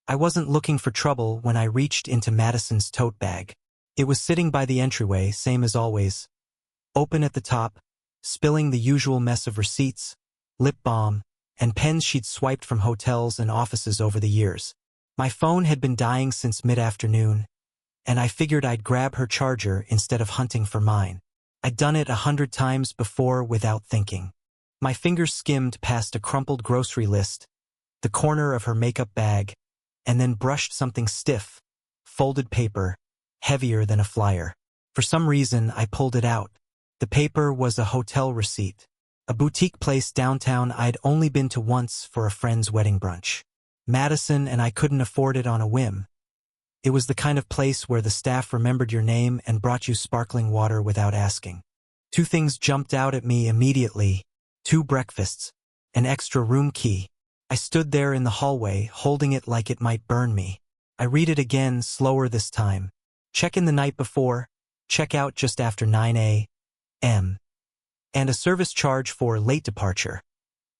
I wasn't looking for trouble when I reached into Madison's tote bag. It was sitting by the entryway, same as always. Open at the top, spilling the usual mess of receipts, lip balm, and pens she'd swiped from hotels and offices over the years. My phone had been dying since mid-afternoon, and I figured I'd grab her charger instead of hunting for mine. I'd done it 100 times before without thinking. My fingers skimmed past a crumpled grocery list, the corner of her makeup bag, and then brushed something stiff, folded paper, heavier than a flyer. For some reason, I pulled it out. The paper was a hotel receipt, a boutique place downtown I'd only been to once for a friend's wedding brunch. Madison and I couldn't afford it on a whim. It was the kind of place where the staff remembered your name and brought you sparkling water without asking. 2 things jumped out at me immediately: 2 breakfasts, an extra room key. I stood there in the hallway, holding it like it might burn me. I read it again, slower this time. Check in the night before, check out just after 9 a.m. And a service charge for late departure.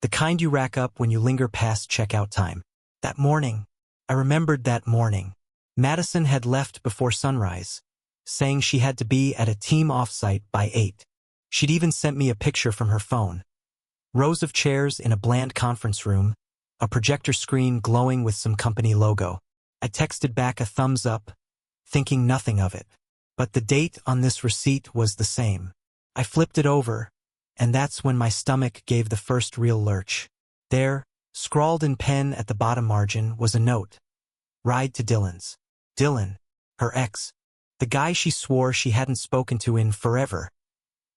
The kind you rack up when you linger past checkout time. That morning, I remembered that morning. Madison had left before sunrise, saying she had to be at a team offsite by 8. She'd even sent me a picture from her phone. Rows of chairs in a bland conference room, a projector screen glowing with some company logo. I texted back a thumbs up, thinking nothing of it. But the date on this receipt was the same. I flipped it over, and that's when my stomach gave the first real lurch. There, scrawled in pen at the bottom margin, was a note. Ride to Dylan's. Dylan, her ex, the guy she swore she hadn't spoken to in forever,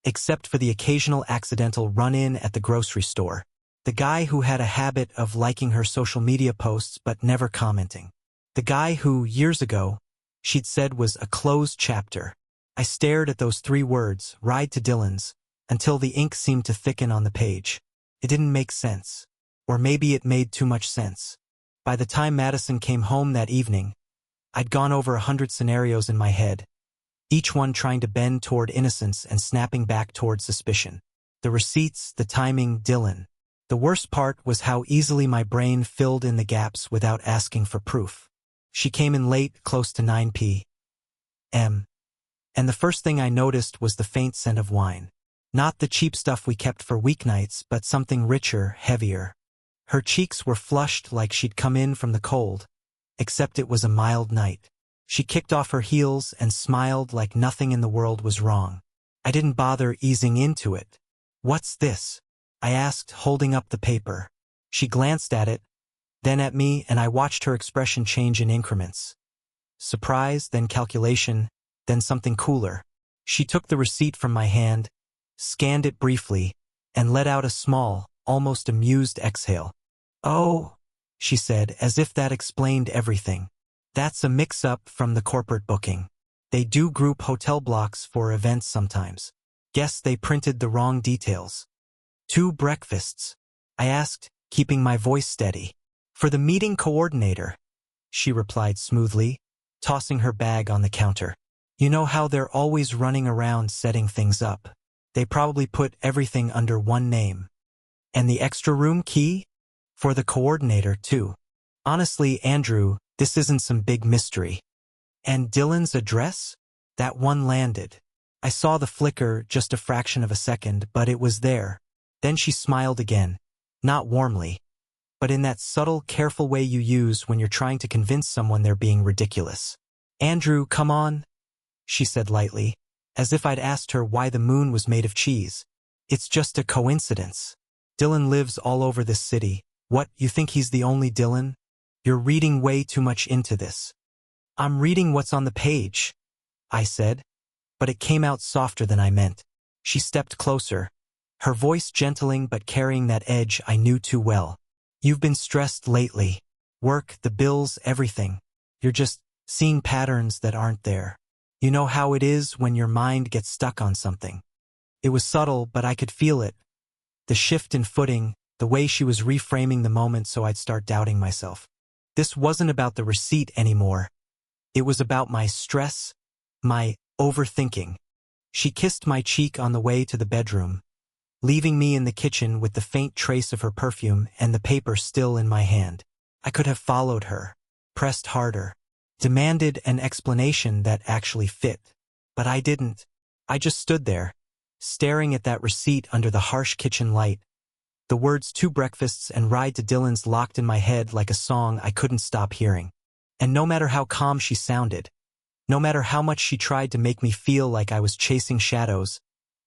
except for the occasional accidental run-in at the grocery store. The guy who had a habit of liking her social media posts but never commenting. The guy who, years ago, she'd said was a closed chapter. I stared at those 3 words, ride to Dylan's, until the ink seemed to thicken on the page. It didn't make sense. Or maybe it made too much sense. By the time Madison came home that evening, I'd gone over 100 scenarios in my head, each one trying to bend toward innocence and snapping back toward suspicion. The receipts, the timing, Dylan. The worst part was how easily my brain filled in the gaps without asking for proof. She came in late, close to 9 p.m. And the first thing I noticed was the faint scent of wine. Not the cheap stuff we kept for weeknights, but something richer, heavier. Her cheeks were flushed like she'd come in from the cold, except it was a mild night. She kicked off her heels and smiled like nothing in the world was wrong. I didn't bother easing into it. What's this? I asked, holding up the paper. She glanced at it, then at me, and I watched her expression change in increments. Surprise, then calculation, then something cooler. She took the receipt from my hand, scanned it briefly, and let out a small, almost amused exhale. Oh, she said, as if that explained everything. That's a mix-up from the corporate booking. They do group hotel blocks for events sometimes. Guess they printed the wrong details. 2 breakfasts, I asked, keeping my voice steady. For the meeting coordinator, she replied smoothly, tossing her bag on the counter. You know how they're always running around setting things up. They probably put everything under one name. And the extra room key? For the coordinator, too. Honestly, Andrew, this isn't some big mystery. And Dylan's address? That one landed. I saw the flicker just a fraction of a second, but it was there. Then she smiled again. Not warmly, but in that subtle, careful way you use when you're trying to convince someone they're being ridiculous. Andrew, come on, she said lightly, as if I'd asked her why the moon was made of cheese. It's just a coincidence. Dylan lives all over this city. What, you think he's the only Dylan? You're reading way too much into this. I'm reading what's on the page, I said, but it came out softer than I meant. She stepped closer, her voice gentling but carrying that edge I knew too well. You've been stressed lately. Work, the bills, everything. You're just seeing patterns that aren't there. You know how it is when your mind gets stuck on something. It was subtle, but I could feel it. The shift in footing, the way she was reframing the moment so I'd start doubting myself. This wasn't about the receipt anymore. It was about my stress, my overthinking. She kissed my cheek on the way to the bedroom, leaving me in the kitchen with the faint trace of her perfume and the paper still in my hand. I could have followed her, pressed harder, demanded an explanation that actually fit. But I didn't. I just stood there, staring at that receipt under the harsh kitchen light. The words 2 breakfasts and ride to Dylan's locked in my head like a song I couldn't stop hearing. And no matter how calm she sounded, no matter how much she tried to make me feel like I was chasing shadows,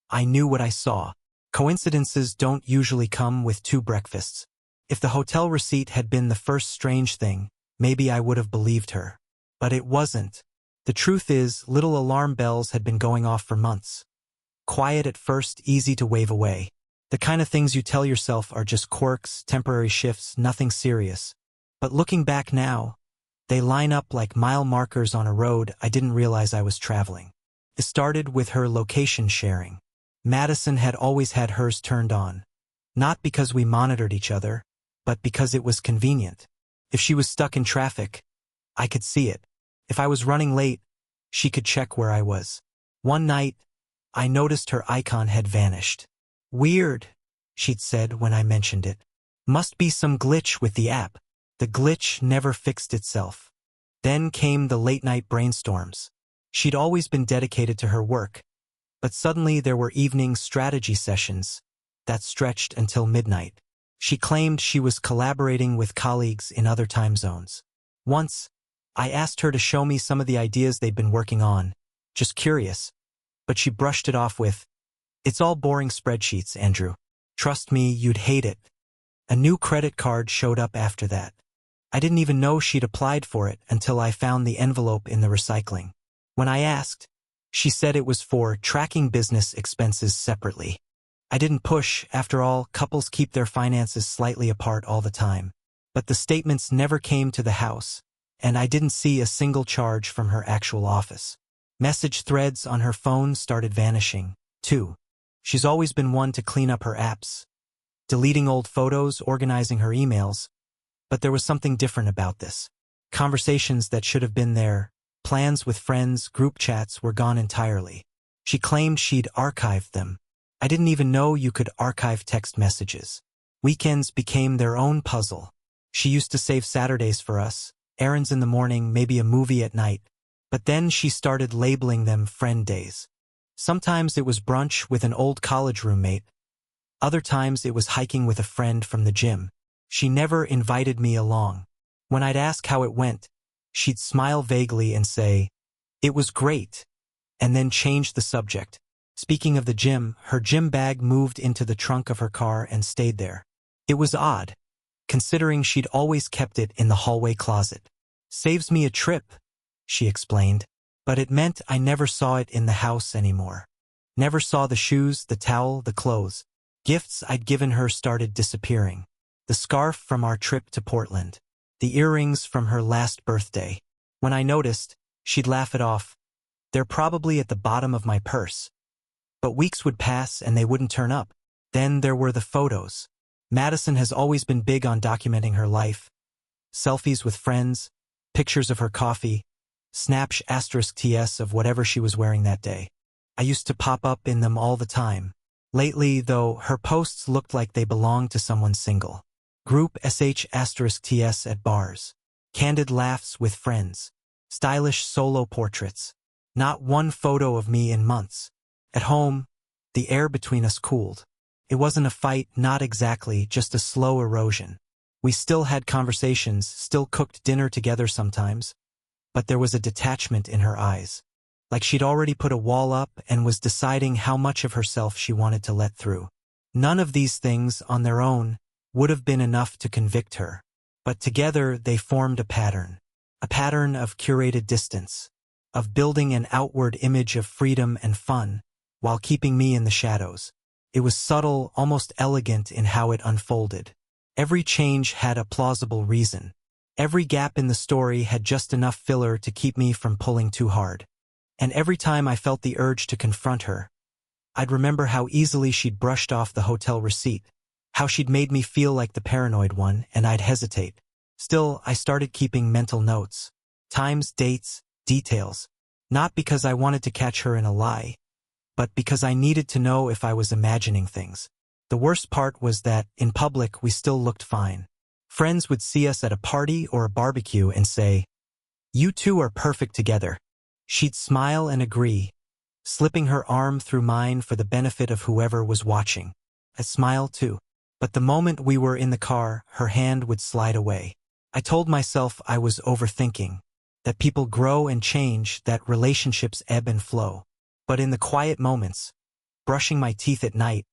I knew what I saw. Coincidences don't usually come with 2 breakfasts. If the hotel receipt had been the first strange thing, maybe I would have believed her. But it wasn't. The truth is, little alarm bells had been going off for months. Quiet at first, easy to wave away. The kind of things you tell yourself are just quirks, temporary shifts, nothing serious. But looking back now, they line up like mile markers on a road I didn't realize I was traveling. It started with her location sharing. Madison had always had hers turned on. Not because we monitored each other, but because it was convenient. If she was stuck in traffic, I could see it. If I was running late, she could check where I was. One night, I noticed her icon had vanished. "Weird," she'd said when I mentioned it. "Must be some glitch with the app." The glitch never fixed itself. Then came the late-night brainstorms. She'd always been dedicated to her work, but suddenly there were evening strategy sessions that stretched until midnight. She claimed she was collaborating with colleagues in other time zones. Once, I asked her to show me some of the ideas they'd been working on, just curious, but she brushed it off with, "It's all boring spreadsheets, Andrew. Trust me, you'd hate it." A new credit card showed up after that. I didn't even know she'd applied for it until I found the envelope in the recycling. When I asked, she said it was for tracking business expenses separately. I didn't push. After all, couples keep their finances slightly apart all the time. But the statements never came to the house, and I didn't see a single charge from her actual office. Message threads on her phone started vanishing, too. She's always been one to clean up her apps, deleting old photos, organizing her emails. But there was something different about this. Conversations that should have been there, plans with friends, group chats were gone entirely. She claimed she'd archived them. I didn't even know you could archive text messages. Weekends became their own puzzle. She used to save Saturdays for us, errands in the morning, maybe a movie at night. But then she started labeling them friend days. Sometimes it was brunch with an old college roommate. Other times it was hiking with a friend from the gym. She never invited me along. When I'd ask how it went, she'd smile vaguely and say, "It was great," and then change the subject. Speaking of the gym, her gym bag moved into the trunk of her car and stayed there. It was odd, considering she'd always kept it in the hallway closet. "Saves me a trip," she explained, but it meant I never saw it in the house anymore. Never saw the shoes, the towel, the clothes. Gifts I'd given her started disappearing. The scarf from our trip to Portland. The earrings from her last birthday. When I noticed, she'd laugh it off. "They're probably at the bottom of my purse." But weeks would pass and they wouldn't turn up. Then there were the photos. Madison has always been big on documenting her life. Selfies with friends, pictures of her coffee, snaps *TS of whatever she was wearing that day. I used to pop up in them all the time. Lately, though, her posts looked like they belonged to someone single. Group *TS at bars. Candid laughs with friends. Stylish solo portraits. Not one photo of me in months. At home, the air between us cooled. It wasn't a fight, not exactly, just a slow erosion. We still had conversations, still cooked dinner together sometimes, but there was a detachment in her eyes. Like she'd already put a wall up and was deciding how much of herself she wanted to let through. None of these things, on their own, would have been enough to convict her. But together they formed a pattern of curated distance, of building an outward image of freedom and fun, while keeping me in the shadows. It was subtle, almost elegant in how it unfolded. Every change had a plausible reason. Every gap in the story had just enough filler to keep me from pulling too hard. And every time I felt the urge to confront her, I'd remember how easily she'd brushed off the hotel receipt, how she'd made me feel like the paranoid one, and I'd hesitate. Still, I started keeping mental notes. Times, dates, details. Not because I wanted to catch her in a lie, but because I needed to know if I was imagining things. The worst part was that, in public, we still looked fine. Friends would see us at a party or a barbecue and say, "You two are perfect together." She'd smile and agree, slipping her arm through mine for the benefit of whoever was watching. I'd smile too. But the moment we were in the car, her hand would slide away. I told myself I was overthinking, that people grow and change, that relationships ebb and flow. But in the quiet moments, brushing my teeth at night,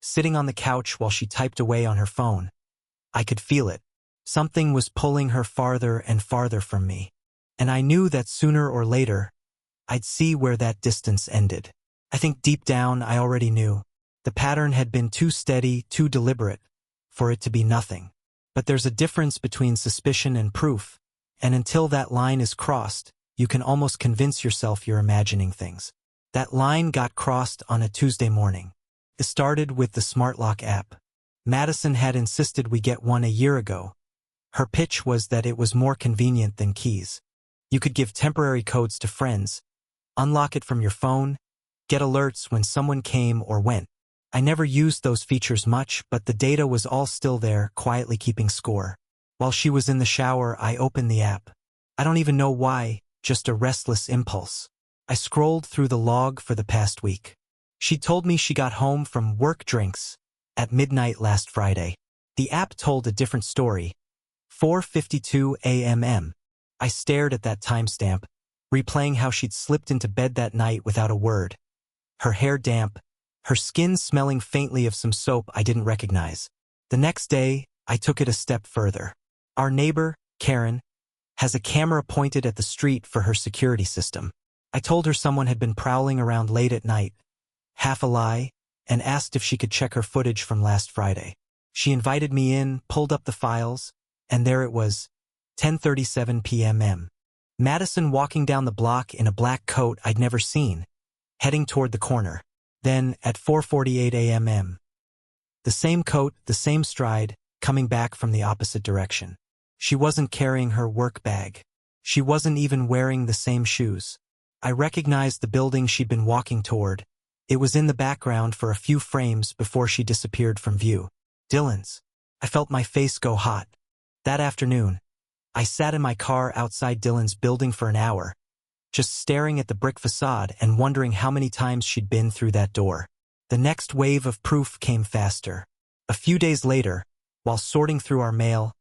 sitting on the couch while she typed away on her phone, I could feel it. Something was pulling her farther and farther from me. And I knew that sooner or later, I'd see where that distance ended. I think deep down I already knew. The pattern had been too steady, too deliberate, for it to be nothing. But there's a difference between suspicion and proof, and until that line is crossed, you can almost convince yourself you're imagining things. That line got crossed on a Tuesday morning. It started with the smart lock app. Madison had insisted we get one a year ago. Her pitch was that it was more convenient than keys. You could give temporary codes to friends, unlock it from your phone, get alerts when someone came or went. I never used those features much, but the data was all still there, quietly keeping score. While she was in the shower, I opened the app. I don't even know why, just a restless impulse. I scrolled through the log for the past week. She told me she got home from work drinks at midnight last Friday. The app told a different story. 4:52 a.m. I stared at that timestamp, replaying how she'd slipped into bed that night without a word. Her hair damp, her skin smelling faintly of some soap I didn't recognize. The next day, I took it a step further. Our neighbor, Karen, has a camera pointed at the street for her security system. I told her someone had been prowling around late at night, half a lie, and asked if she could check her footage from last Friday. She invited me in, pulled up the files, and there it was, 10:37 p.m. Madison walking down the block in a black coat I'd never seen, heading toward the corner. Then, at 4:48 a.m. the same coat, the same stride, coming back from the opposite direction. She wasn't carrying her work bag. She wasn't even wearing the same shoes. I recognized the building she'd been walking toward. It was in the background for a few frames before she disappeared from view. Dylan's. I felt my face go hot. That afternoon, I sat in my car outside Dylan's building for an hour, just staring at the brick facade and wondering how many times she'd been through that door. The next wave of proof came faster. A few days later, while sorting through our mail,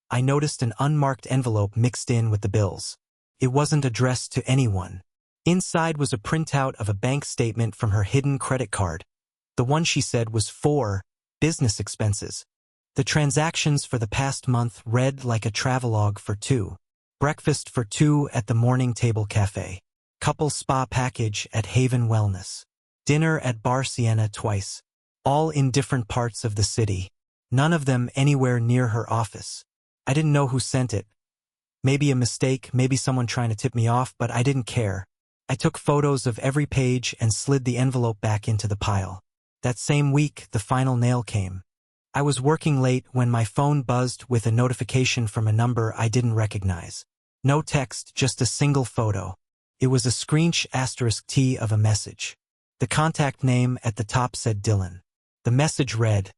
I noticed an unmarked envelope mixed in with the bills. It wasn't addressed to anyone. Inside was a printout of a bank statement from her hidden credit card. The one she said was for business expenses. The transactions for the past month read like a travelogue for two. Breakfast for two at the Morning Table Cafe. Couple spa package at Haven Wellness. Dinner at Bar Sienna twice. All in different parts of the city. None of them anywhere near her office. I didn't know who sent it. Maybe a mistake, maybe someone trying to tip me off, but I didn't care. I took photos of every page and slid the envelope back into the pile. That same week, the final nail came. I was working late when my phone buzzed with a notification from a number I didn't recognize. No text, just a single photo. It was a **T of a message. The contact name at the top said Dylan. The message read,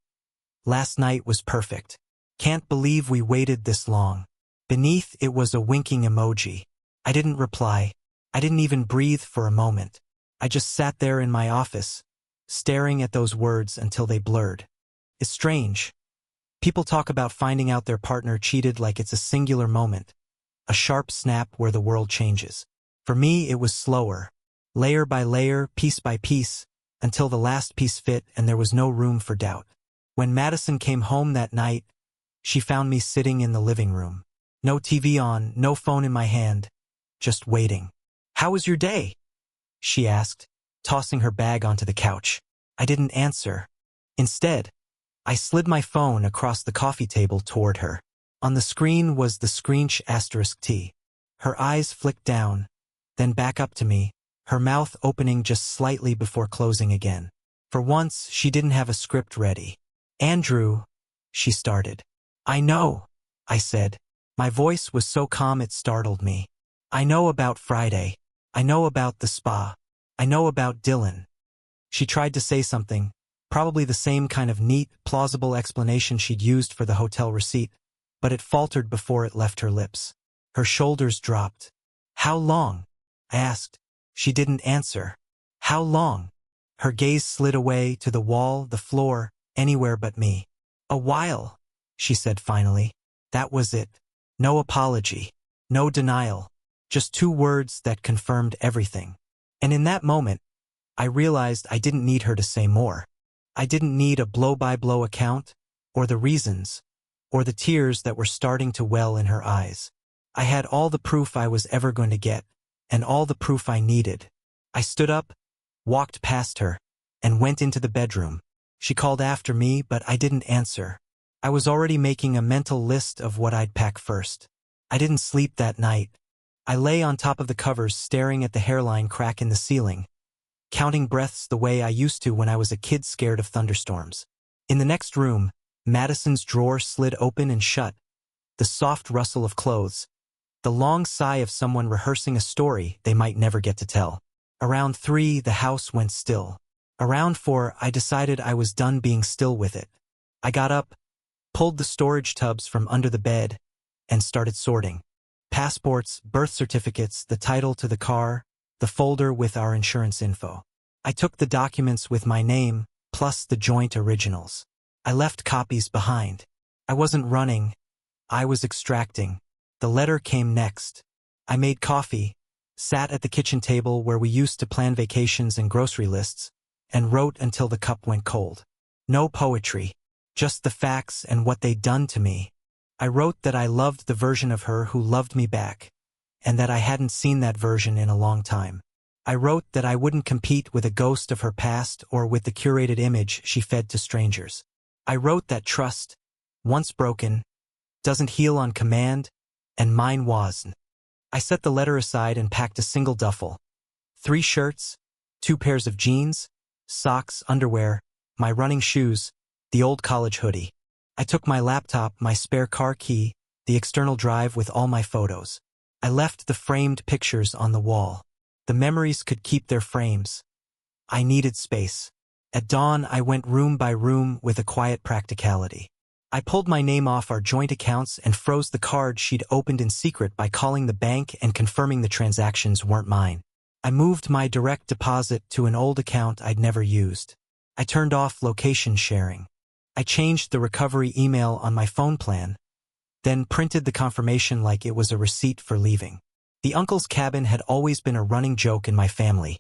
"Last night was perfect. Can't believe we waited this long." Beneath it was a winking emoji. I didn't reply. I didn't even breathe for a moment. I just sat there in my office, staring at those words until they blurred. It's strange. People talk about finding out their partner cheated like it's a singular moment, a sharp snap where the world changes. For me, it was slower, layer by layer, piece by piece, until the last piece fit and there was no room for doubt. When Madison came home that night, she found me sitting in the living room. No TV on, no phone in my hand, just waiting. "How was your day?" she asked, tossing her bag onto the couch. I didn't answer. Instead, I slid my phone across the coffee table toward her. On the screen was the **T. Her eyes flicked down, then back up to me, her mouth opening just slightly before closing again. For once, she didn't have a script ready. "Andrew," she started. "I know," I said. My voice was so calm it startled me. "I know about Friday. I know about the spa. I know about Dylan." She tried to say something, probably the same kind of neat, plausible explanation she'd used for the hotel receipt, but it faltered before it left her lips. Her shoulders dropped. "How long?" I asked. She didn't answer. "How long?" Her gaze slid away to the wall, the floor, anywhere but me. "A while," she said finally. That was it. No apology. No denial. Just two words that confirmed everything. And in that moment, I realized I didn't need her to say more. I didn't need a blow-by-blow account, or the reasons, or the tears that were starting to well in her eyes. I had all the proof I was ever going to get, and all the proof I needed. I stood up, walked past her, and went into the bedroom. She called after me, but I didn't answer. I was already making a mental list of what I'd pack first. I didn't sleep that night. I lay on top of the covers staring at the hairline crack in the ceiling, counting breaths the way I used to when I was a kid scared of thunderstorms. In the next room, Madison's drawer slid open and shut, the soft rustle of clothes, the long sigh of someone rehearsing a story they might never get to tell. Around 3, the house went still. Around 4, I decided I was done being still with it. I got up, pulled the storage tubs from under the bed, and started sorting. Passports, birth certificates, the title to the car, the folder with our insurance info. I took the documents with my name, plus the joint originals. I left copies behind. I wasn't running. I was extracting. The letter came next. I made coffee, sat at the kitchen table where we used to plan vacations and grocery lists, and wrote until the cup went cold. No poetry, just the facts and what they'd done to me. I wrote that I loved the version of her who loved me back, and that I hadn't seen that version in a long time. I wrote that I wouldn't compete with a ghost of her past or with the curated image she fed to strangers. I wrote that trust, once broken, doesn't heal on command, and mine wasn't. I set the letter aside and packed a single duffel. 3 shirts, 2 pairs of jeans, socks, underwear, my running shoes, the old college hoodie. I took my laptop, my spare car key, the external drive with all my photos. I left the framed pictures on the wall. The memories could keep their frames. I needed space. At dawn, I went room by room with a quiet practicality. I pulled my name off our joint accounts and froze the card she'd opened in secret by calling the bank and confirming the transactions weren't mine. I moved my direct deposit to an old account I'd never used. I turned off location sharing. I changed the recovery email on my phone plan, then printed the confirmation like it was a receipt for leaving. The uncle's cabin had always been a running joke in my family.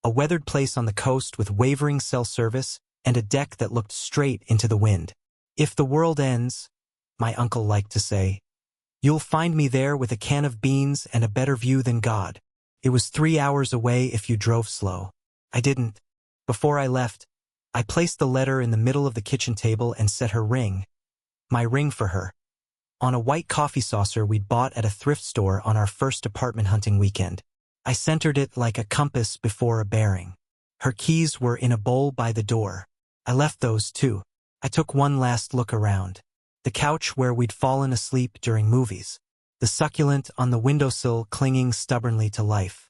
A weathered place on the coast with wavering cell service and a deck that looked straight into the wind. "If the world ends," my uncle liked to say, "you'll find me there with a can of beans and a better view than God." It was 3 hours away if you drove slow. I didn't. Before I left, I placed the letter in the middle of the kitchen table and set her ring, my ring for her, on a white coffee saucer we'd bought at a thrift store on our first apartment hunting weekend. I centered it like a compass before a bearing. Her keys were in a bowl by the door. I left those too. I took one last look around. The couch where we'd fallen asleep during movies. The succulent on the windowsill clinging stubbornly to life.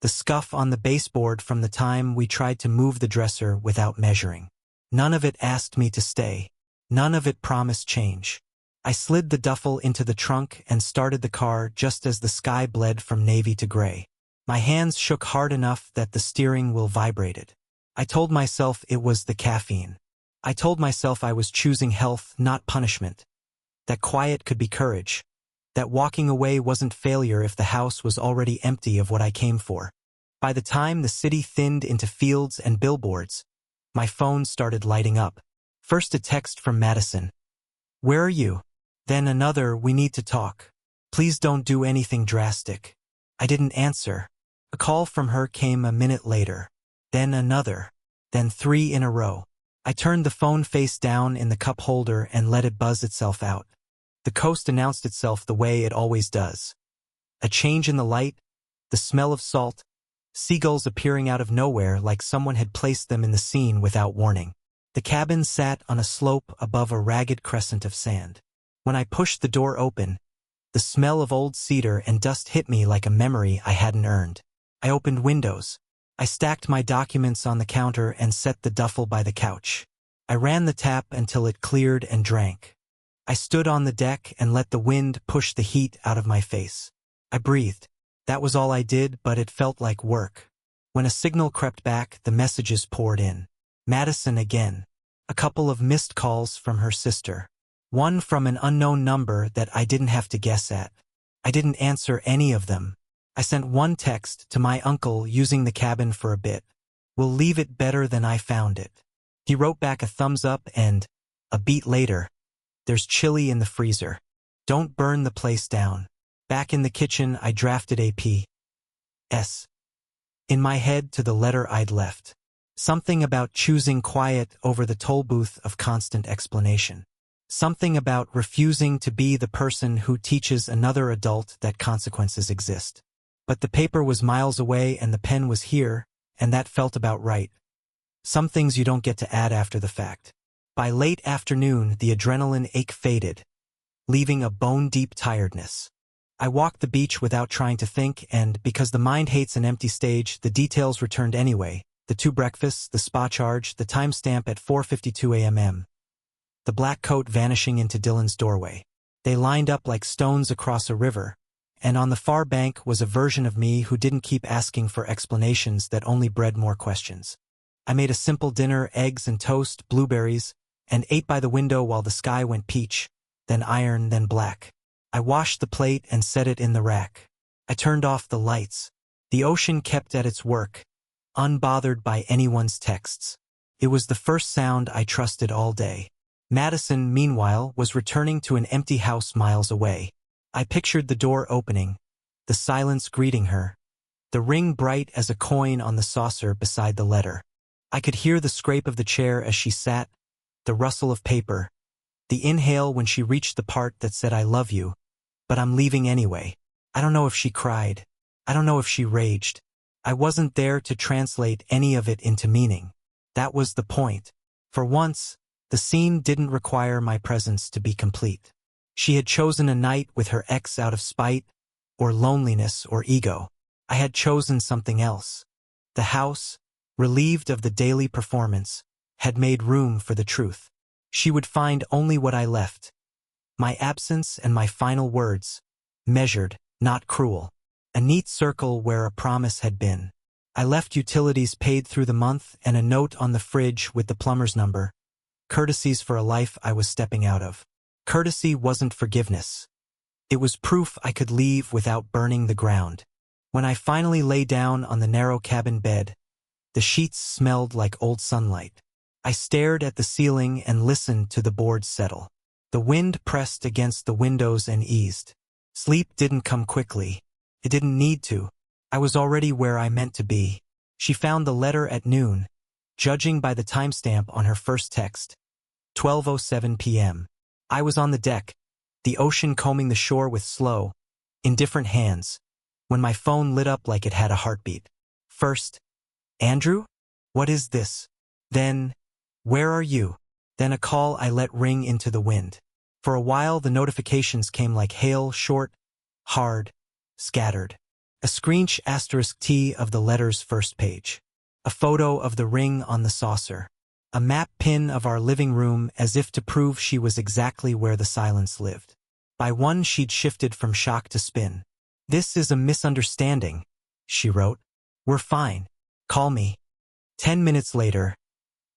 The scuff on the baseboard from the time we tried to move the dresser without measuring. None of it asked me to stay. None of it promised change. I slid the duffel into the trunk and started the car just as the sky bled from navy to gray. My hands shook hard enough that the steering wheel vibrated. I told myself it was the caffeine. I told myself I was choosing health, not punishment. That quiet could be courage. That walking away wasn't failure if the house was already empty of what I came for. By the time the city thinned into fields and billboards, my phone started lighting up. First a text from Madison. "Where are you?" Then another, "We need to talk. Please don't do anything drastic." I didn't answer. A call from her came a minute later. Then another. Then 3 in a row. I turned the phone face down in the cup holder and let it buzz itself out. The coast announced itself the way it always does. A change in the light, the smell of salt, seagulls appearing out of nowhere like someone had placed them in the scene without warning. The cabin sat on a slope above a ragged crescent of sand. When I pushed the door open, the smell of old cedar and dust hit me like a memory I hadn't earned. I opened windows. I stacked my documents on the counter and set the duffel by the couch. I ran the tap until it cleared and drank. I stood on the deck and let the wind push the heat out of my face. I breathed. That was all I did, but it felt like work. When a signal crept back, the messages poured in. Madison again. A couple of missed calls from her sister. One from an unknown number that I didn't have to guess at. I didn't answer any of them. I sent one text to my uncle using the cabin for a bit. "We'll leave it better than I found it." He wrote back a thumbs up and, a beat later, "There's chili in the freezer. Don't burn the place down." Back in the kitchen, I drafted a P.S. in my head to the letter I'd left. Something about choosing quiet over the toll booth of constant explanation. Something about refusing to be the person who teaches another adult that consequences exist. But the paper was miles away and the pen was here, and that felt about right. Some things you don't get to add after the fact. By late afternoon, the adrenaline ache faded, leaving a bone-deep tiredness. I walked the beach without trying to think, and because the mind hates an empty stage, the details returned anyway. The 2 breakfasts, the spa charge, the timestamp at 4:52 a.m. The black coat vanishing into Dylan's doorway. They lined up like stones across a river, and on the far bank was a version of me who didn't keep asking for explanations that only bred more questions. I made a simple dinner, eggs and toast, blueberries, and ate by the window while the sky went peach, then iron, then black. I washed the plate and set it in the rack. I turned off the lights. The ocean kept at its work, unbothered by anyone's texts. It was the first sound I trusted all day. Madison, meanwhile, was returning to an empty house miles away. I pictured the door opening, the silence greeting her, the ring bright as a coin on the saucer beside the letter. I could hear the scrape of the chair as she sat, the rustle of paper, the inhale when she reached the part that said "I love you, but I'm leaving anyway." I don't know if she cried. I don't know if she raged. I wasn't there to translate any of it into meaning. That was the point. For once, the scene didn't require my presence to be complete. She had chosen a night with her ex out of spite, or loneliness, or ego. I had chosen something else. The house, relieved of the daily performance, had made room for the truth. She would find only what I left. My absence and my final words, measured, not cruel. A neat circle where a promise had been. I left utilities paid through the month and a note on the fridge with the plumber's number. Courtesies for a life I was stepping out of. Courtesy wasn't forgiveness. It was proof I could leave without burning the ground. When I finally lay down on the narrow cabin bed, the sheets smelled like old sunlight. I stared at the ceiling and listened to the boards settle. The wind pressed against the windows and eased. Sleep didn't come quickly. It didn't need to. I was already where I meant to be. She found the letter at noon, judging by the timestamp on her first text. 12:07 p.m. I was on the deck, the ocean combing the shore with slow, indifferent hands, when my phone lit up like it had a heartbeat. First, "Andrew? What is this?" Then, "Where are you?" Then a call I let ring into the wind. For a while the notifications came like hail, short, hard, scattered. A screech *T of the letter's first page. A photo of the ring on the saucer. A map pin of our living room as if to prove she was exactly where the silence lived. By one she'd shifted from shock to spin. "This is a misunderstanding," she wrote. "We're fine. Call me." 10 minutes later,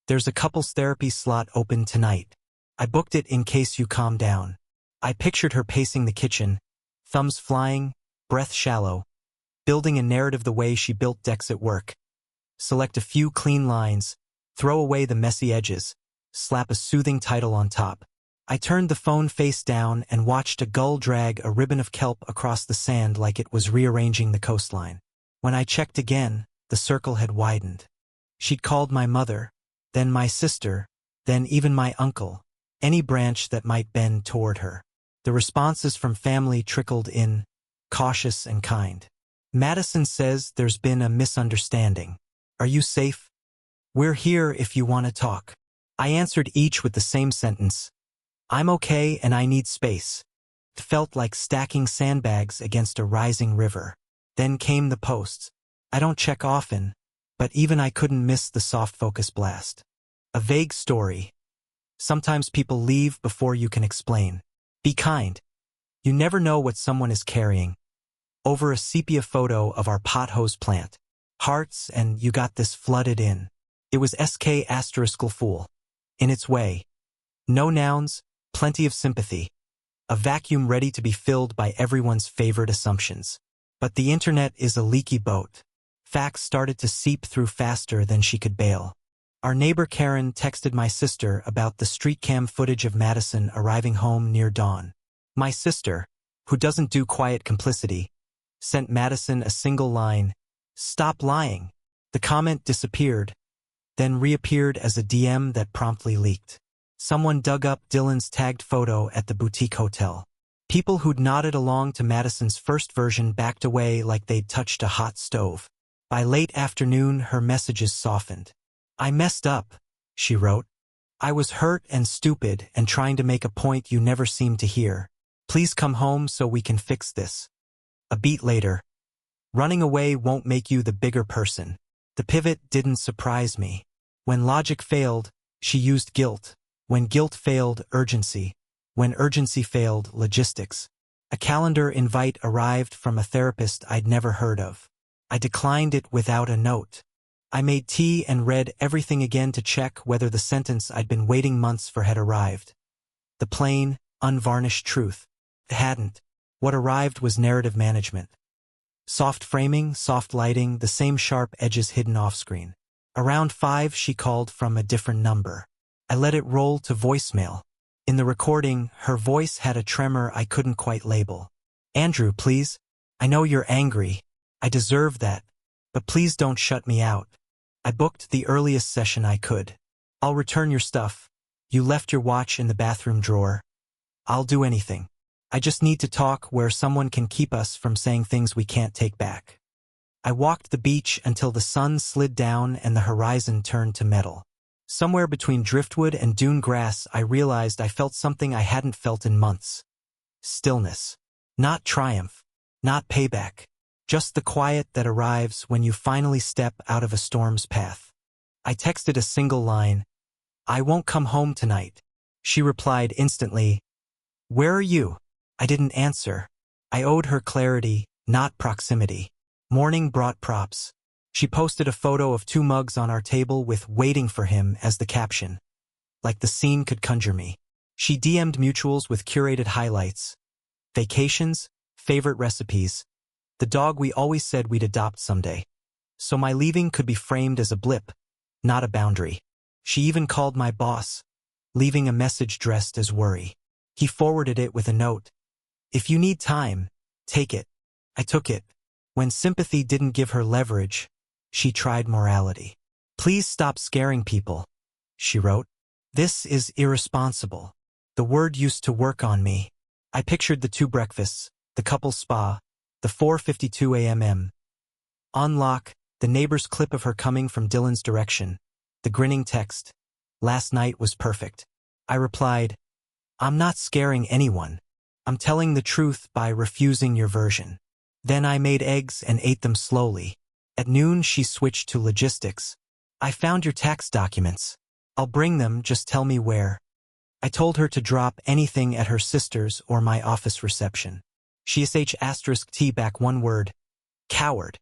"There's a couples therapy slot open tonight. I booked it in case you calm down." I pictured her pacing the kitchen, thumbs flying, breath shallow, building a narrative the way she built decks at work. Select a few clean lines, throw away the messy edges, slap a soothing title on top. I turned the phone face down and watched a gull drag a ribbon of kelp across the sand like it was rearranging the coastline. When I checked again, the circle had widened. She'd called my mother, then my sister, then even my uncle, any branch that might bend toward her. The responses from family trickled in, cautious and kind. "Madison says there's been a misunderstanding. Are you safe? We're here if you want to talk." I answered each with the same sentence. "I'm okay and I need space." It felt like stacking sandbags against a rising river. Then came the posts. I don't check often, but even I couldn't miss the soft focus blast. A vague story. Sometimes people leave before you can explain. Be kind. You never know what someone is carrying. Over a sepia photo of our pothose plant. Hearts and you got this flooded in. It was SK asteriskal fool. In its way. No nouns, plenty of sympathy. A vacuum ready to be filled by everyone's favorite assumptions. But the internet is a leaky boat. Facts started to seep through faster than she could bail. Our neighbor Karen texted my sister about the street cam footage of Madison arriving home near dawn. My sister, who doesn't do quiet complicity, sent Madison a single line, "Stop lying." The comment disappeared, then reappeared as a DM that promptly leaked. Someone dug up Dylan's tagged photo at the boutique hotel. People who'd nodded along to Madison's first version backed away like they'd touched a hot stove. By late afternoon, her messages softened. "I messed up," she wrote. "I was hurt and stupid and trying to make a point you never seemed to hear. Please come home so we can fix this." A beat later. "Running away won't make you the bigger person." The pivot didn't surprise me. When logic failed, she used guilt. When guilt failed, urgency. When urgency failed, logistics. A calendar invite arrived from a therapist I'd never heard of. I declined it without a note. I made tea and read everything again to check whether the sentence I'd been waiting months for had arrived. The plain, unvarnished truth. It hadn't. What arrived was narrative management. Soft framing, soft lighting, the same sharp edges hidden off-screen. Around 5 she called from a different number. I let it roll to voicemail. In the recording, her voice had a tremor I couldn't quite label. "Andrew, please. I know you're angry. I deserve that. But please don't shut me out. I booked the earliest session I could. I'll return your stuff. You left your watch in the bathroom drawer. I'll do anything. I just need to talk where someone can keep us from saying things we can't take back." I walked the beach until the sun slid down and the horizon turned to metal. Somewhere between driftwood and dune grass, I realized I felt something I hadn't felt in months. Stillness. Not triumph. Not payback. Just the quiet that arrives when you finally step out of a storm's path. I texted a single line, "I won't come home tonight." She replied instantly, "Where are you?" I didn't answer. I owed her clarity, not proximity. Morning brought props. She posted a photo of 2 mugs on our table with "waiting for him" as the caption. Like the scene could conjure me. She DM'd mutuals with curated highlights. Vacations, favorite recipes. The dog we always said we'd adopt someday. So my leaving could be framed as a blip, not a boundary. She even called my boss, leaving a message dressed as worry. He forwarded it with a note. "If you need time, take it." I took it. When sympathy didn't give her leverage, she tried morality. "Please stop scaring people," she wrote. "This is irresponsible." The word used to work on me. I pictured the 2 breakfasts, the couple's spa, the 4:52 a.m. Unlock, the neighbor's clip of her coming from Dylan's direction, the grinning text. "Last night was perfect." I replied, "I'm not scaring anyone. I'm telling the truth by refusing your version." Then I made eggs and ate them slowly. At noon she switched to logistics. "I found your tax documents. I'll bring them, just tell me where." I told her to drop anything at her sister's or my office reception. She sh*t back one word, "Coward,"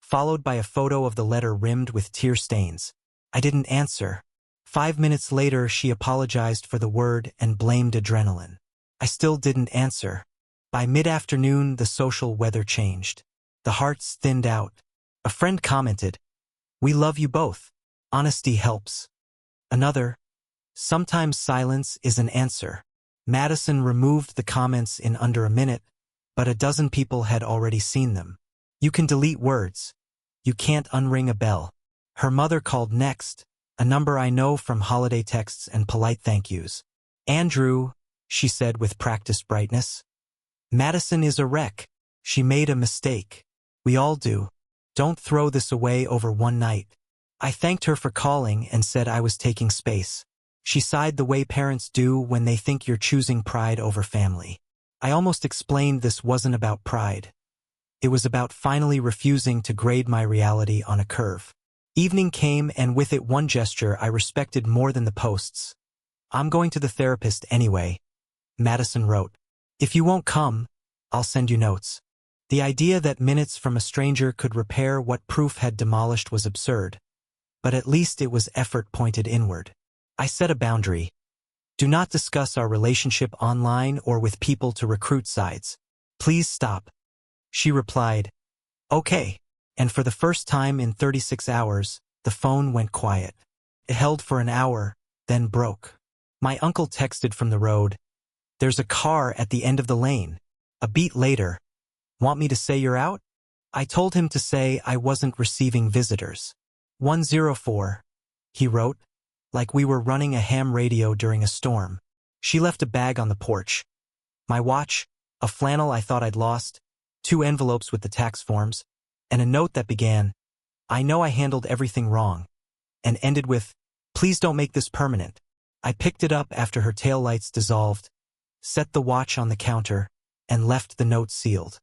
followed by a photo of the letter rimmed with tear stains. I didn't answer. 5 minutes later she apologized for the word and blamed adrenaline. I still didn't answer. By mid-afternoon the social weather changed. The hearts thinned out. A friend commented, "We love you both. Honesty helps." Another, "Sometimes silence is an answer." Madison removed the comments in under a minute, but a dozen people had already seen them. You can delete words. You can't unring a bell. Her mother called next, a number I know from holiday texts and polite thank yous. "Andrew," she said with practiced brightness. "Madison is a wreck. She made a mistake. We all do. Don't throw this away over one night." I thanked her for calling and said I was taking space. She sighed the way parents do when they think you're choosing pride over family. I almost explained this wasn't about pride. It was about finally refusing to grade my reality on a curve. Evening came and with it one gesture I respected more than the posts. I'm going to the therapist anyway, Madison wrote. If you won't come, I'll send you notes. The idea that minutes from a stranger could repair what proof had demolished was absurd, but at least it was effort pointed inward. I set a boundary. Do not discuss our relationship online or with people to recruit sides. Please stop. She replied, okay. And for the first time in 36 hours, the phone went quiet. It held for an hour, then broke. My uncle texted from the road, there's a car at the end of the lane. A beat later, want me to say you're out? I told him to say I wasn't receiving visitors. 104, he wrote, like we were running a ham radio during a storm. She left a bag on the porch. My watch, a flannel I thought I'd lost, 2 envelopes with the tax forms, and a note that began, I know I handled everything wrong, and ended with, please don't make this permanent. I picked it up after her taillights dissolved, set the watch on the counter, and left the note sealed.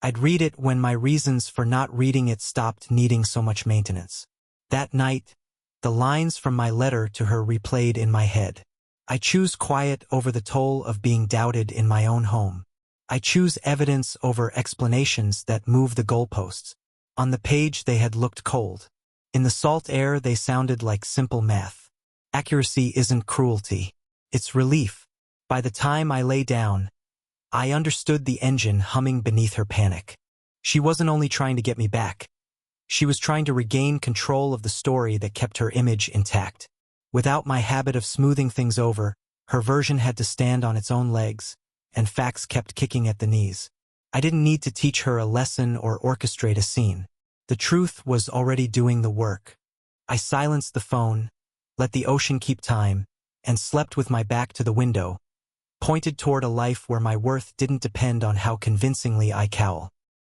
I'd read it when my reasons for not reading it stopped needing so much maintenance. That night, the lines from my letter to her replayed in my head. I choose quiet over the toll of being doubted in my own home. I choose evidence over explanations that move the goalposts. On the page they had looked cold. In the salt air they sounded like simple math. Accuracy isn't cruelty. It's relief. By the time I lay down, I understood the engine humming beneath her panic. She wasn't only trying to get me back. She was trying to regain control of the story that kept her image intact. Without my habit of smoothing things over, her version had to stand on its own legs, and facts kept kicking at the knees. I didn't need to teach her a lesson or orchestrate a scene. The truth was already doing the work. I silenced the phone, let the ocean keep time, and slept with my back to the window, pointed toward a life where my worth didn't depend on how convincingly I cowl.